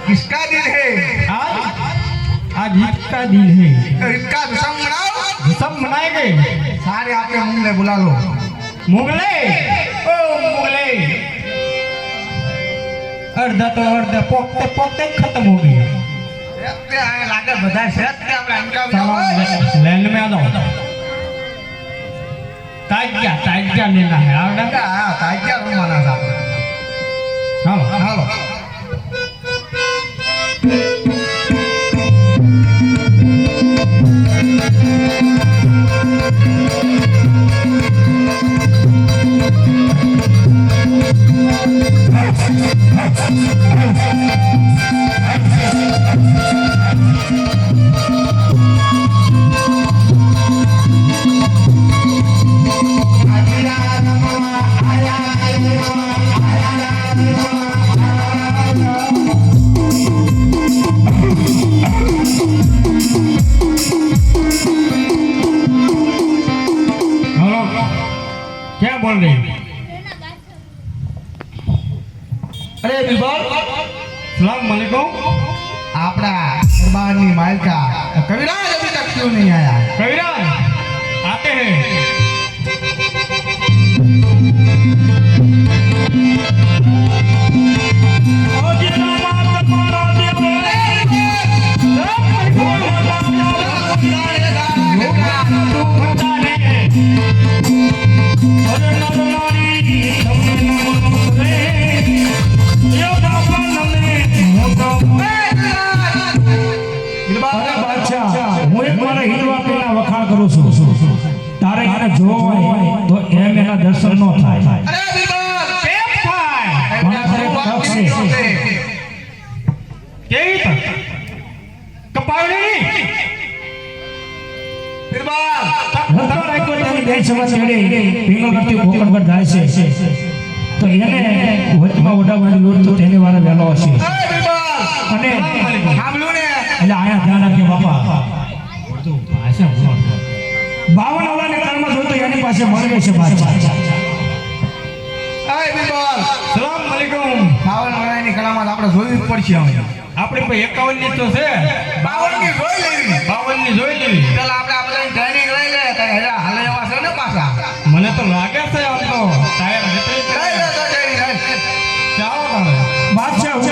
किसका दिन है? आज ईद का दिन है। ईद का जश्न मनाओ। सब मनाएंगे। सारे आपके मुंगले बुला लो। मुगले ओ मुगले अर्धा तो अर्धा पोकते पोकते खत्म हो गया। सेहत आए लागे बधाई सेहत के अपना इनका लैंड में आ जाओ। ताजिया लेना है। आवड़ा क्या ताजिया रुमाना साहब। हाँ हेलो क्या बोल रही? अरे बिल्कुल सलाम वालेकुम। आपड़ा दरबारनी मालिका कविराज अभी तक क्यों नहीं आया? कविराज आते हैं। तारे जो तो एम एना दर्शन नो थाय। अरे बिल्कुल केम थाय केई त कपावली बिल्कुल હતર એક વખત દેશ સભા છેડે પિંગલ કરતી ભોકડગઢ જાય છે તો એને વચમાં ઓડાવાની લોટ તો તેને વાળા વેલો હશે અને સાંભળ્યું ને એટલે આયા ધ્યાન રાખે બાપા તો ભાષા બોલ 52 વાળાની કળામાં જોતો એની પાસે મળે છે બાદશાહ. એ બિરબલ સલામ અલૈકુમ. 52 વાળાની કળામાં તો આપણે જોવી જ પડશે હવે. આપણે કોઈ 51 ની તો છે, 52 ની જોઈ લેવી. 52 ની જોઈ લેવી. ચાલ આપણે આ બધાની ટ્રેનિંગ લઈ લે કઈ હેરા હાલે એવા છે ને પાછા. મને તો લાગે છે આમ તો ટાયર લઈ લે તો ટ્રેનિંગ લઈ. ચાલો તારે. બાદશાહ